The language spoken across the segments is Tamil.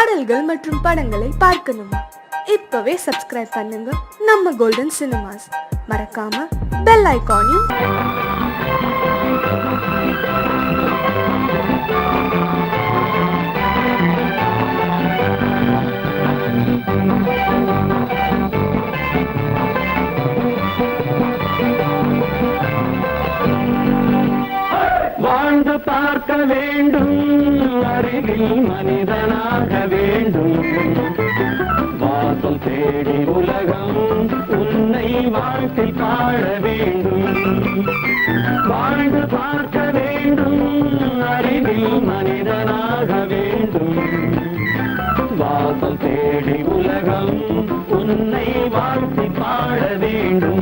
பாடல்கள் மற்றும் படங்களை பார்க்கணுமா? இப்பவே சப்ஸ்கிரைப் பண்ணுங்க நம்ம கோல்டன் சினிமாஸ். மறக்காம பெல் ஐகானையும் வாழ்ந்து பார்க்க வேண்டும், அறிவில் மனிதனாக வேண்டும், வாசல் தேடி உலகம் உன்னை வாழ்க்கை பாட வேண்டும். வாழ்ந்து பார்க்க வேண்டும், அறிவில் மனிதனாக வேண்டும், வாசல் தேடி உலகம் உன்னை வாழ்க்கை பாட வேண்டும்.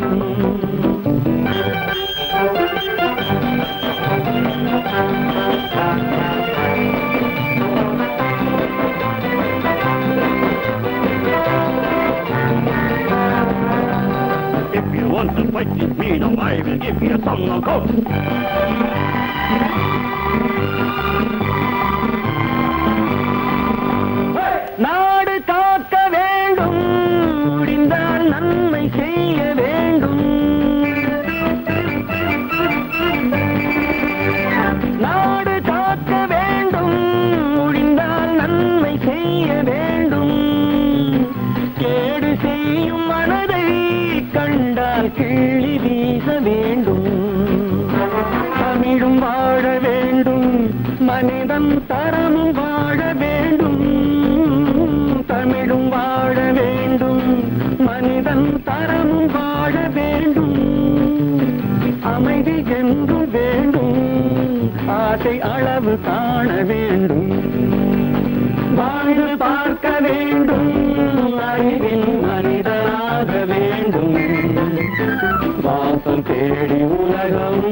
If you want to fight with me, now I will give you a song of hope. நாடு காக்க வேண்டும், முடிந்தால் நன்மை செய்ய வேண்டும். நாடு காக்க வேண்டும், முடிந்தால் நன்மை செய்ய வேண்டும். கேடு செய்யும் மனதை கண்டால் கிள்ளி வீச வேண்டும். தமிழும் வாழ வேண்டும், மனிதன் தரமும் வாழ வேண்டும். தமிழும் வாழ வேண்டும், மனிதன் தரமும் வாழ வேண்டும். அமைதி என்று வேண்டும், ஆசை அளவு காண வேண்டும். வாழ்ந்து பார்க்க வேண்டும், அறிவில் மனிதனாக வேண்டும். வாசல் தேடி உலகம்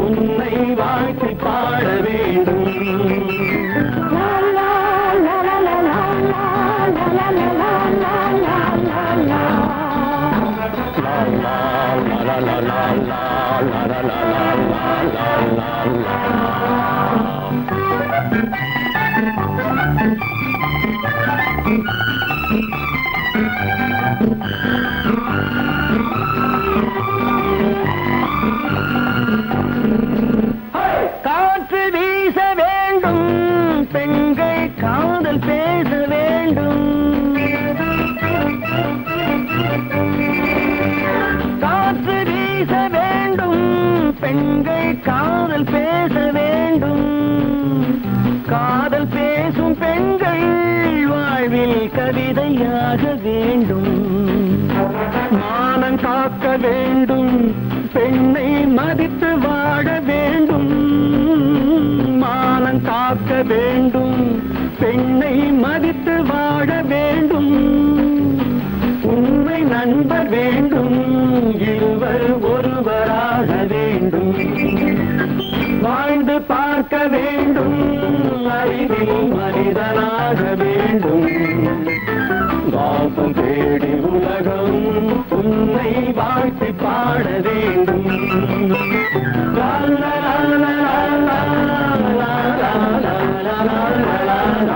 உன்னை வாழ்க்கை பாட வேண்டும். காற்று வீச வேண்டும், பெண்கள் காதல் பேச வேண்டும். காற்று வீச வேண்டும், பெண்கள் காதல் பேச வேண்டும். காதல் பேசும் பெண்கள் வாழ்வில் கவிதையாக வேண்டும். மானம் காக்க வேண்டும், பெண்ணை மதித்து வாழ வேண்டும். மானம் காக்க வேண்டும், பெண்ணை மதித்து வாழ வேண்டும். உண்மை நண்பர் வேண்டும், இருவர் ஒருவராக வேண்டும். வாழ்ந்து பார்க்க வேண்டும், அறிவில் மனிதனாக வேண்டும். வாசம் தேடி உலகம் உன்னை வாழ்த்தி பாட வேண்டும். லா லா லா லா லா லா லா லா லா லா.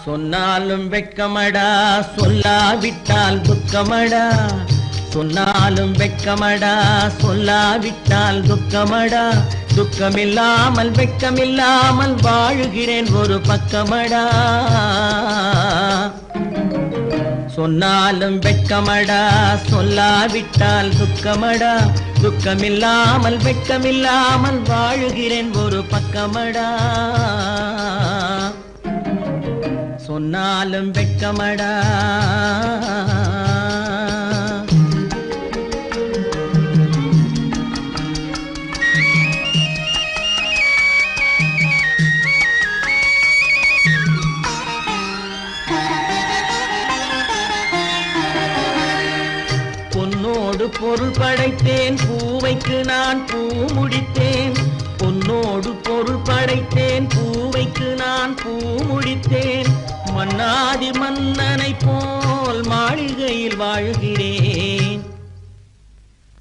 சொன்னாலும் வெட்கமடா, சொல்லாவிட்டால் துக்கமடா. சொன்னாலும் வெட்கமடா, சொல்லாவிட்டால் துக்கமடா. துக்கமில்லாமல் வெட்கமில்லாமல் வாழுகிறேன் ஒரு பக்கமடா. சொன்னாலும் வெட்கமடா, சொல்லாவிட்டால் துக்கமடா. துக்கமில்லாமல் வெட்கமில்லாமல் வாழுகிறேன் ஒரு பக்கமடா. சொன்னாலும் வெட்கமடா. பொன்னோடு பொருள் படைத்தேன், பூவைக்கு நான் பூ முடித்தேன். பூ முடித்தேன் மன்னாதி மன்னனை போல் மாளிகையில் வாழ்கிறேன்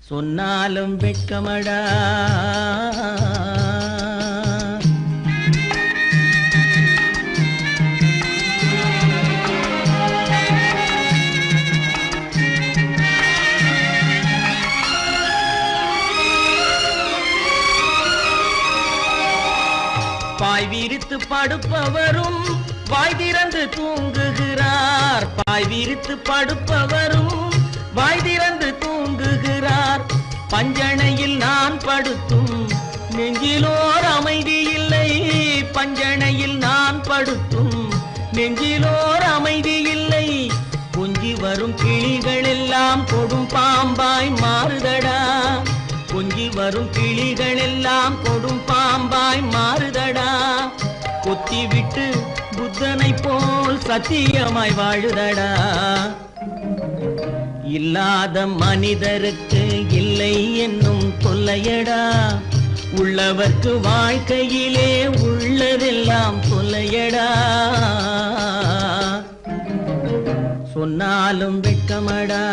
சொன்னாலும் வெட்கமடா பாய் விரித்து படுப்பவரும் வாய் திறந்து தூங்குகிறார் பாய் விரித்து படுப்பவரும் வாய் திறந்து தூங்குகிறார் பஞ்சணையில் நான் படுத்தும் நெஞ்சிலோர் அமைதி இல்லை பஞ்சணையில் நான் படுத்தும் நெஞ்சிலோர் அமைதி இல்லை கொஞ்சி வரும் கிளிகள் எல்லாம் கொடும் பாம்பாய் மாறுதடா கொஞ்சி வரும் கிளிகள் எல்லாம் கொடும் பாம்பாய் மாறுதடா கொத்தி விட்டு புத்தனை போல் சத்தியமாய் வாழுதடா இல்லாத மனிதருக்கு இல்லை என்னும் தொல்லையடா உள்ளவர்க்கு வாழ்க்கையிலே உள்ளதெல்லாம் தொல்லையடா சொன்னாலும் வெட்கமடா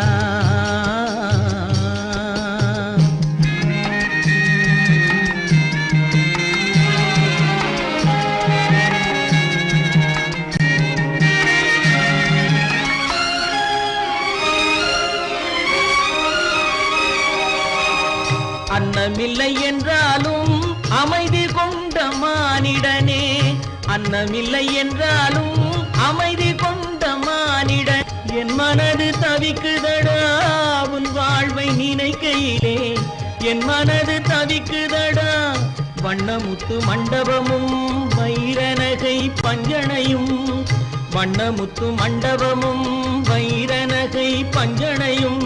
அன்னமில்லை என்றாலும் அமைதி கொண்ட மானிடனே அன்னமில்லை என்றாலும் அமைதி கொண்ட மானிடன் என் மனது தவிக்குதடா உன் வாழ்வை நினைக்கையிலே என் மனது தவிக்குதடா வண்ணமுத்து மண்டபமும் வைரநகை பஞ்சனையும் வண்ணமுத்து மண்டபமும் வைரநகை பஞ்சனையும்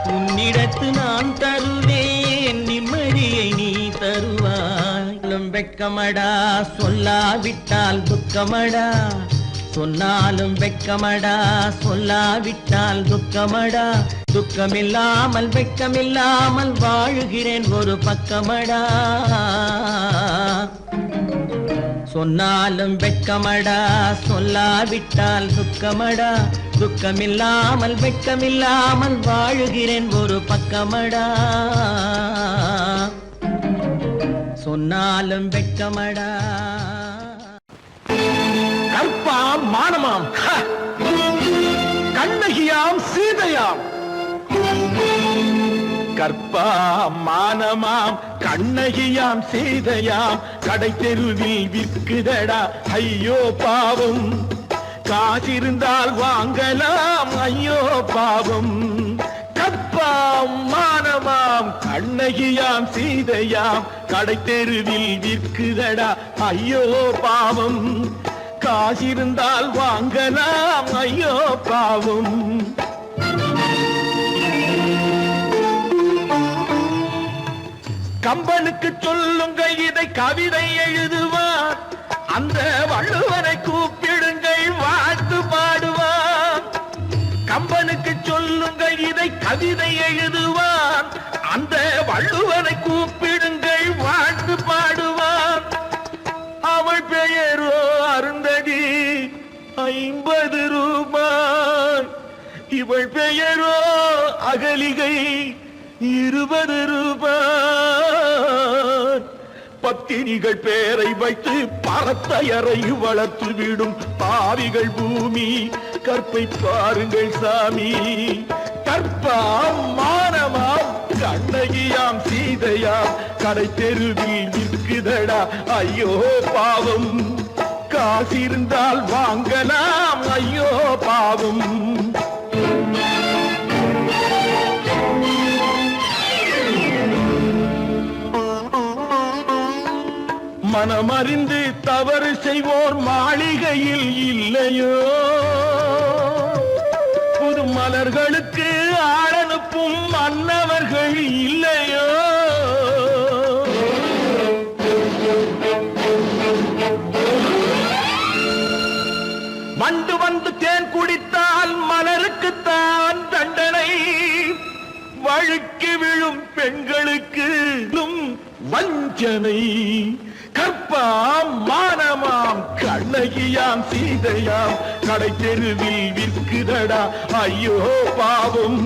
உன்னிடத்து நான் தருவேன் நிம்மதியை நீ தருவாய் வெட்கமடா சொல்லாவிட்டால் துக்கமடா சொன்னாலும் வெட்கமடா சொல்லாவிட்டால் துக்கமடா துக்கமில்லாமல் வெட்கமில்லாமல் வாழுகிறேன் ஒரு பக்கமடா சொன்னாலும் வெட்கமடா சொல்லாவிட்டால் துக்கமடா துக்கமில்லாமல் வெட்கமில்லாமல் வாழுகிறேன் ஒரு பக்கமடா சொன்னாலும் வெட்கமடா கற்பாம் மானமாம் கண்ணகியாம் சீதையாம் கற்பாம் மானமாம் கண்ணகியாம் சீதையாம் கடை தெருவில் விற்குதடா ஐயோ பாவம் காசிருந்தால் வாங்கலாம் ஐயோ பாவம் கற்பாம் மானமாம் கண்ணகியாம் சீதையாம் கடை தெருவில் விற்குதடா ஐயோ பாவம் காசிருந்தால் வாங்கலாம் ஐயோ பாவம் கம்பனுக்கு சொல்லுங்கள் இதை கவிதை எழுதுவார் அந்த வள்ளுவனை கூப்பிடுங்கள் வாழ்த்து பாடுவார் கம்பனுக்கு சொல்லுங்கள் இதை கவிதை எழுதுவார் அந்த வள்ளுவனை கூப்பிடுங்கள் வாழ்த்து பாடுவார் அவள் பெயரோ அருந்ததி 50 ரூபாய் இவள் பெயரோ அகலிகை 20 ரூபாய் பத்தினிகள் பேரை வைத்து பரத்தையரை வளர்த்து விடும் பாவிகள் பூமி கற்பை பாருங்கள் சாமி கற்பாம் மானமாம் கண்ணகியாம் சீதையாம் கடை தெருவில் விற்குதடா ஐயோ பாவம் காசிருந்தால் வாங்கலாம் ஐயோ பாவம் மனமறிந்து தவறு செய்வோர் மாளிகையில் இல்லையோ புது மலர்களுக்கு ஆளனுப்பும் மன்னவர்கள் இல்லையோ வண்டு வந்து தேன் குடித்தால் மலருக்குத்தான் தண்டனை வழுக்கி விழும் பெண்களுக்கு வஞ்சனை கற்பாம் மானமாம் கண்ணகியாம் சீதையாம் கடை தெருவில் விற்குதடா ஐயோ பாவம்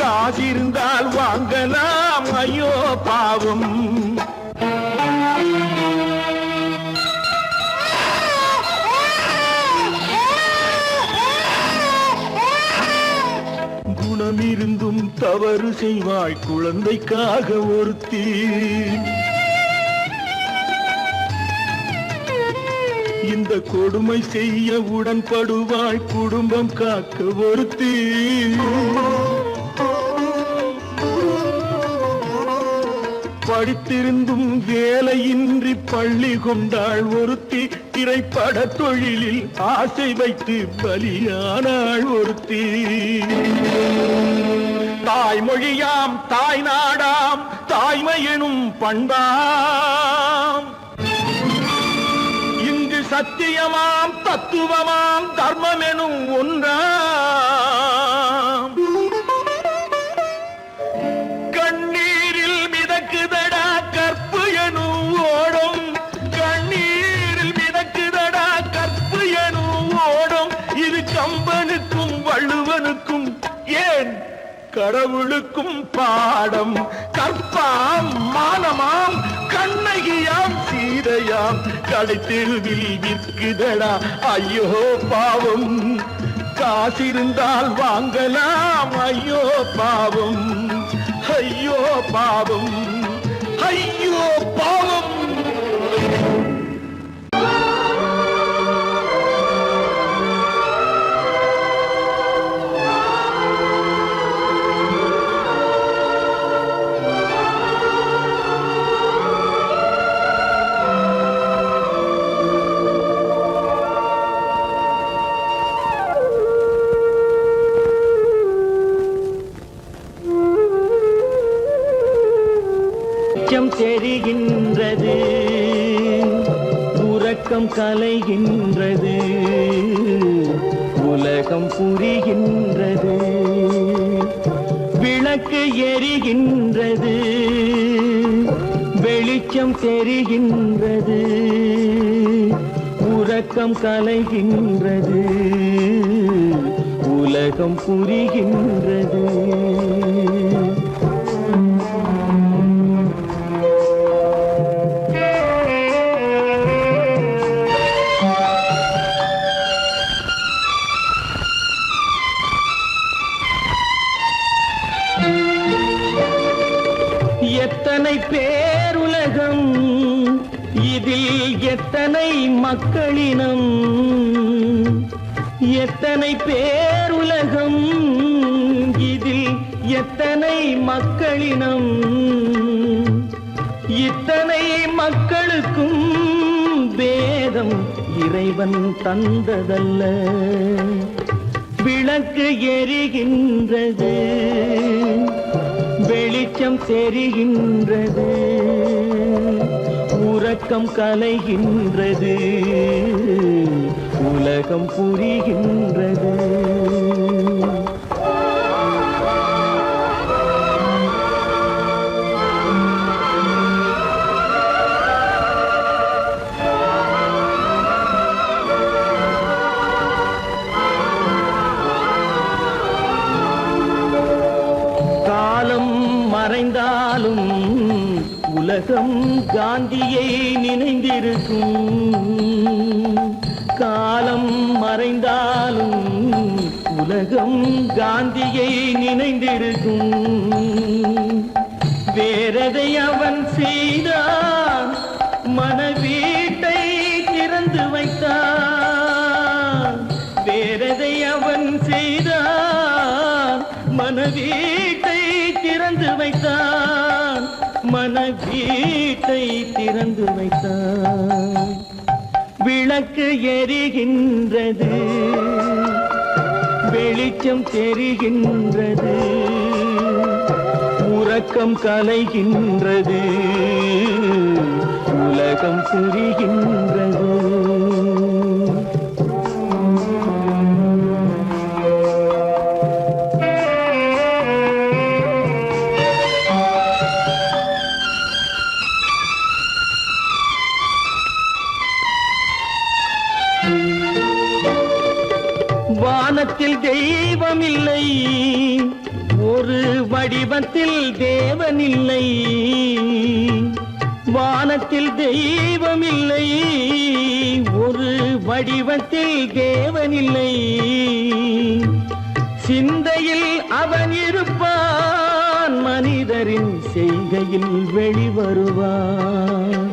காசிருந்தால் வாங்கலாம் ஐயோ பாவம் குணமிருந்தும் தவறு செய்வாய் குழந்தைக்காக ஒருத்தி இந்த கொடுமை செய்ய உடன்படுவாய் குடும்பம் காக்க ஒருத்தி படித்திருந்தும் வேலையின்றி பள்ளி கொண்டாள் ஒருத்தி திரைப்பட தொழிலில் ஆசை வைத்து பலியானாள் ஒருத்தி தாய்மொழியாம் தாய் நாடாம் தாய்மையெனும் பண்பாம் இங்கு சத்தியமாம் தத்துவமாம் தர்மமெனும் ஒன்றாம் கண்ணீரில் மிதக்குதடா கற்பு எனும் ஓடும் கண்ணீரில் மிதக்குதடா கற்பு எனும் ஓடும் இது கம்பனுக்கும் வள்ளுவனுக்கும் ஏன் கடவுளுக்கும் பாடம் கற்பாம் மானமாம் கண்ணகியாம் சீதையாம் கடைத்தெருவில் விற்குதடா ஐயோ பாவம் காசிருந்தால் வாங்கலாம் ஐயோ பாவம் ஐயோ பாவம் ஐயோ பாவம் தெரிகின்றது உறக்கம் கலைகின்றது உலகம் புரிகின்றது விளக்கு எரிகின்றது வெளிச்சம் தெரிகின்றது உறக்கம் கலைகின்றது உலகம் புரிகின்றது எத்தனை பேருலகம் இதில் எத்தனை மக்களினம் எத்தனை பேருலகம் இதில் எத்தனை மக்களினம் இத்தனை மக்களுக்கும் வேதம் இறைவன் தந்ததல்ல விளக்கு எரிகின்றது வெளிச்சம் தெரிகின்றது உறக்கம் கலைகின்றது உலகம் புரிகின்றது மறைந்தாலும் உலகம் காந்தியை நினைந்திருக்கும் காலம் மறைந்தாலும் உலகம் காந்தியை நினைந்திருக்கும் வேறதை அவன் செய்தான் மனவீட்டை திறந்து வைத்தான் வேறதை அவன் செய்தான் மனவீட்டை திறந்து வைத்தான் மனவீட்டை திறந்து வைத்தான் விளக்கு எரிகின்றது வெளிச்சம் தெரிகின்றது உறக்கம் கலைகின்றது உலகம் புரிகின்றது தெய்வமில்லை, ஒரு வடிவத்தில் தேவனில்லை. வானத்தில் தெய்வமில்லை, ஒரு வடிவத்தில் தேவனில்லை. சிந்தையில் அவன் இருப்பான், மனிதரின் செய்கையில் வெளிவருவான்.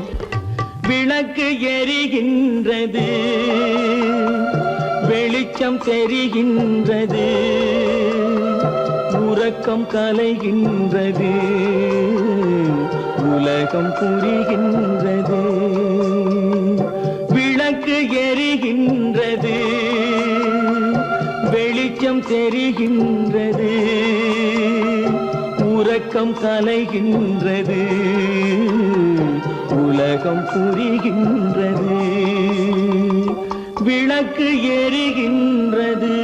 விளக்கு எரிகின்றது, வெளிச்சம் தெரிகின்றது, உறக்கம் கலைகின்றது, உலகம் புரிகின்றது. விளக்கு எரிகின்றது, வெளிச்சம் தெரிகின்றது, உறக்கம் கலைகின்றது, உலகம் புரிகின்றது. விளக்கு எரிகின்றது.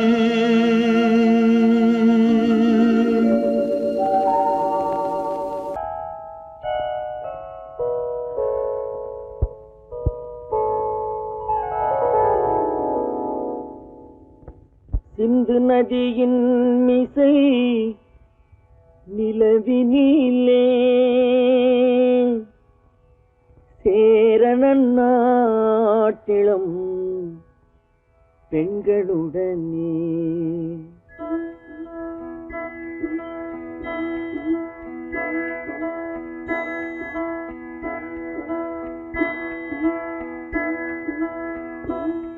சிந்து நதியின் மிசை நிலவினிலே சேரணன் நாட்டிளம் பெண்களுடனே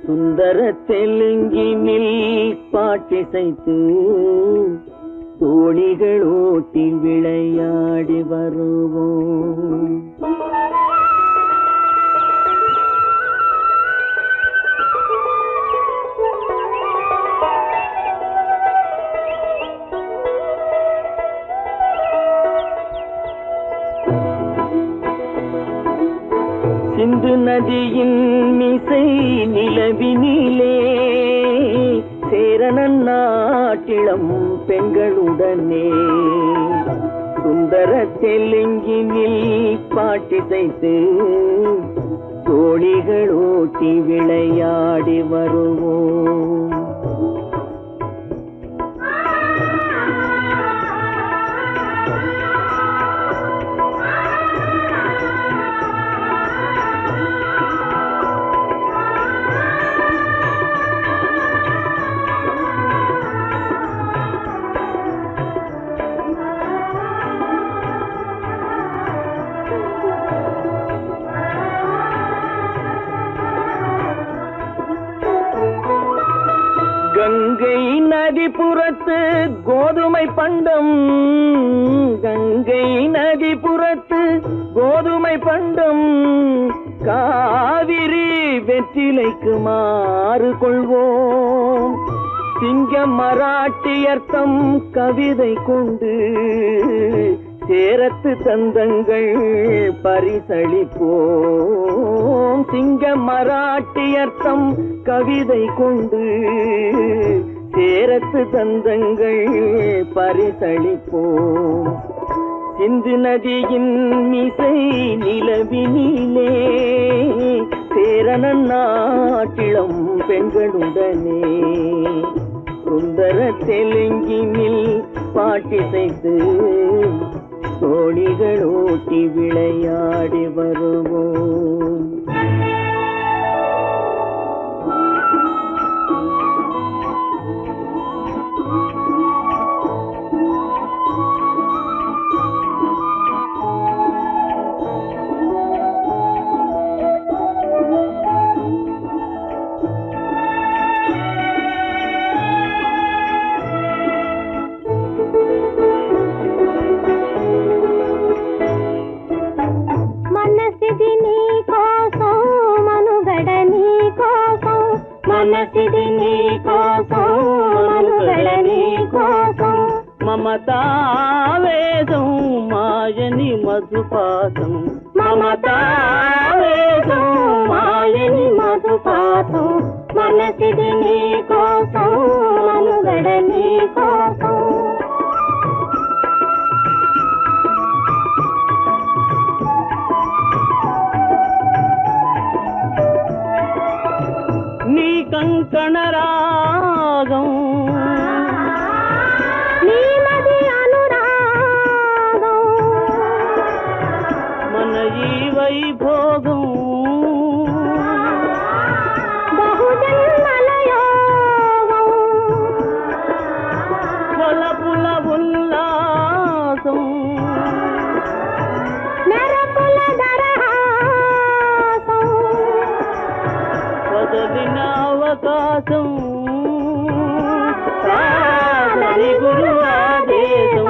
சுந்தர தெலுங்கினில் பாட்டிசைத்து தோணிகள் ஓட்டி விளையாடி வருவோம். சிந்து நதியின் மிசை நிலவினிலே சேரணன் நாட்டிளம் பெண்களுடனே சுந்தர தெலுங்கினில் பாட்டிசைத்து தோணிகள் ஓட்டி விளையாடி வருவோம். கங்கை நதிபுறத்து கோதுமை பண்டம், கங்கை நதிபுறத்து கோதுமை பண்டம், காவிரி வெற்றிலைக்கு மாறு கொள்வோம். சிங்க மராட்டியர்த்தம் கவிதை கொண்டு சேரத்து தந்தங்கள் பரிசளிப்போம். சிங்க மராட்டியர்த்தம் கவிதை கொண்டு சேரத்து தந்தங்கள் பரிசளிப்போம். சிந்து நதியின் மிசை நிலவினிலே சேரணன் நாட்டிளம் பெண்களுடனே சுந்தர தெலுங்கினில் பாட்டிசைத்து தோணிகள் ஓட்டி விளையாடி வருவோம். మనసిది నీ కోసం మనుగడ నీ కోసం మమతావేదం మాయని మధుపాతం మమతావేదం మాయని మధుపాతం మనసిది నీ కోసం మనుగడ నీ కోసం కంకణ రాగం ఈ వైభోగం బహుజన్మల యోగం కొలపుల ఉల్లాసం మెరపుల దరహాసం పదవిన అవకాశం సాదరి గురు ఆదేశం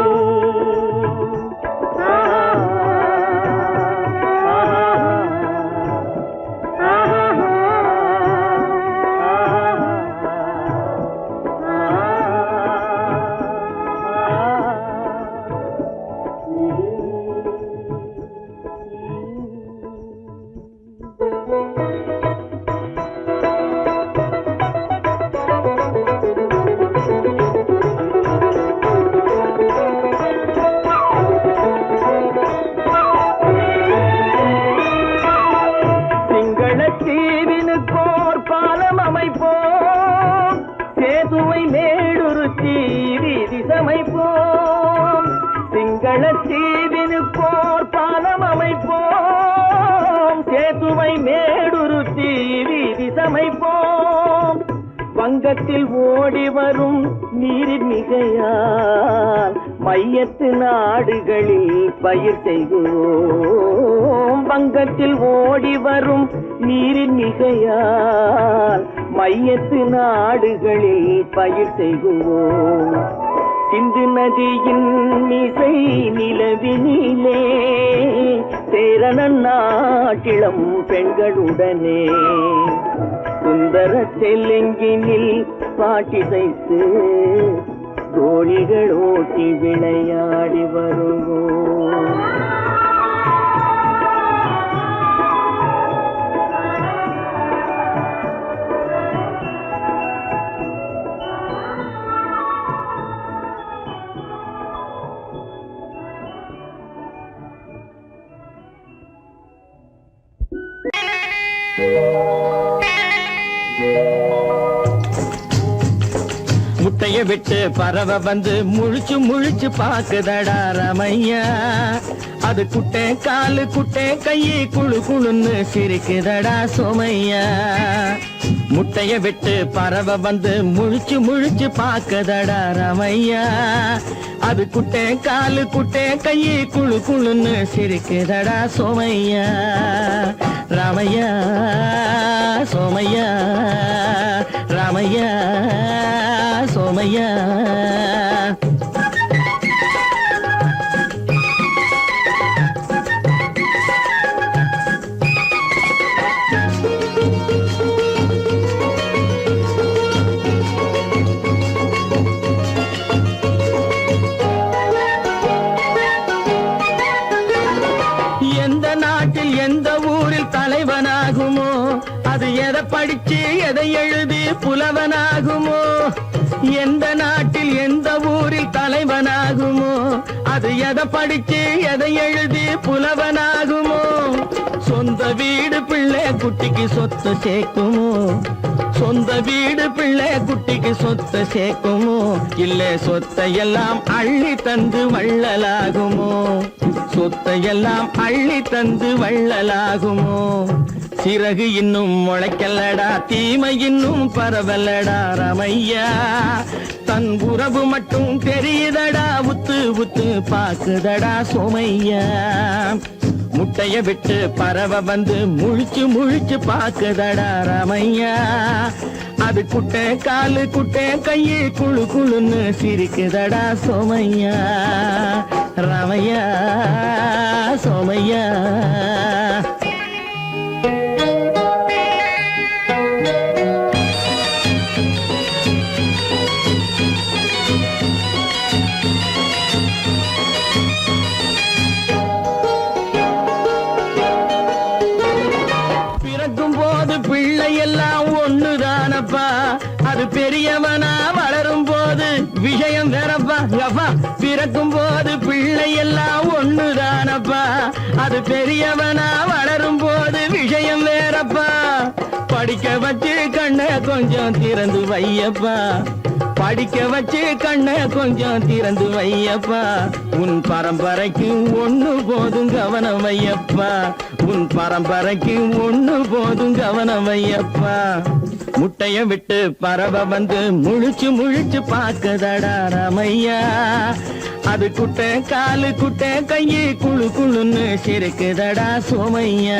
தீவினுக்கோர் பாலம் அமைப்போம் சேதுவை மேடுருத்தி வீதி சமைப்போம் சிங்கள தீவினுக்கோர் பாலம் அமைப்போம் சேதுவை மேடுருத்தி வீதி சமைப்போம் வங்கத்தில் ஓடி வரும் நீரின் மிகையால் மையத்து நாடுகளில் பயிர் செய்வோம் வங்கத்தில் ஓடி வரும் நீரின் மிகையால் மையத்து நாடுகளில் பயிர் செய்வோம் சிந்து நதியின் மிசை நிலவினிலே சேரணன் நாட்டிளம் பெண்களுடனே சுந்தர தெலுங்கினில் பாட்டிசைத்து தோழிகள் ஓட்டி விளையாடி வருவோம் முட்டைய விட்டு பறவை வந்து முழிச்சு முழிச்சு பாக்குதடா ரமையா அது குட்டே காலு குட்டே கையை குழு குழுன்னு சிரிக்குதடா சோமையா முட்டைய விட்டு பறவை வந்து முழிச்சு முழிச்சு பாக்குதடா ரமையா அது குட்டே காலு குட்டே கையை குழு குழுன்னு சிரிக்குதடா சோமையா ராமையா சோமையா ராமையா சோமையா எந்த நாட்டில் எந்த ஊரில் தலைவனாகுமோ அது எதை படிச்சு எதை எழுதி புலவனாகுமோ எந்த நாட்டில் எந்த ஊரில் தலைவனாகுமோ அது எதை படிச்சு எதை எழுதி புலவனாகுமோ சொந்த வீடு பிள்ளை குட்டிக்கு சொத்து சேர்க்குமோ சொந்த வீடு பிள்ளை குட்டிக்கு சொத்து சேர்க்குமோ இல்ல சொத்தையெல்லாம் அள்ளி தந்து வள்ளலாகுமோ சொத்தையெல்லாம் அள்ளி தந்து வள்ளலாகுமோ சிறகு இன்னும் முளைக்கல்லடா தீமை இன்னும் பரவலடா ரமையா தன் உறவு மட்டும் தெரியுதடா உத்து உத்து பாக்குதடா சோமையா முட்டைய விட்டு பறவை வந்து முழிச்சு முழிச்சு பாக்குதடா ரமையா அது குட்டை காலு குட்டை கையை குழு குழுன்னு சிரிக்குதடா சோமையா ரமையா சோமையா எல்லாம் ஒண்ணுதானப்பா அது பெரியவனா வளரும் போது விஷயம் வேறப்பா அப்பா பிறக்கும் போது பிள்ளை எல்லாம் ஒண்ணுதானப்பா அது பெரியவனா வளரும் போது விஷயம் வேறப்பா படிக்க வச்சு கண்ண கொஞ்சம் திறந்து வையப்பா படிக்க வச்சு கண்ண கொஞ்சம் திறந்து வையப்பா உன் பரம்பரைக்கு ஒண்ணு போதும் கவனம் வையப்பா உன் பரம்பரைக்கு ஒண்ணு போதும் கவனம் வையப்பா முட்டைய விட்டு பறவை வந்து முழிச்சு முழிச்சு பாக்குதடா ராமையா அது குட்டை காலு குட்டை கையு குழு குழுன்னு சிரிக்குதடா சோமையா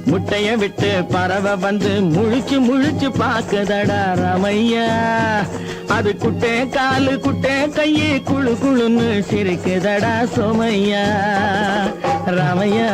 முட்டைய விட்டு பறவை வந்து முழிச்சு முழிச்சு பாக்குதடா ராமையா அது குட்டை காலு குட்டை கையு குழு குழுன்னு சிரிக்குதடா சோமையா ராமையா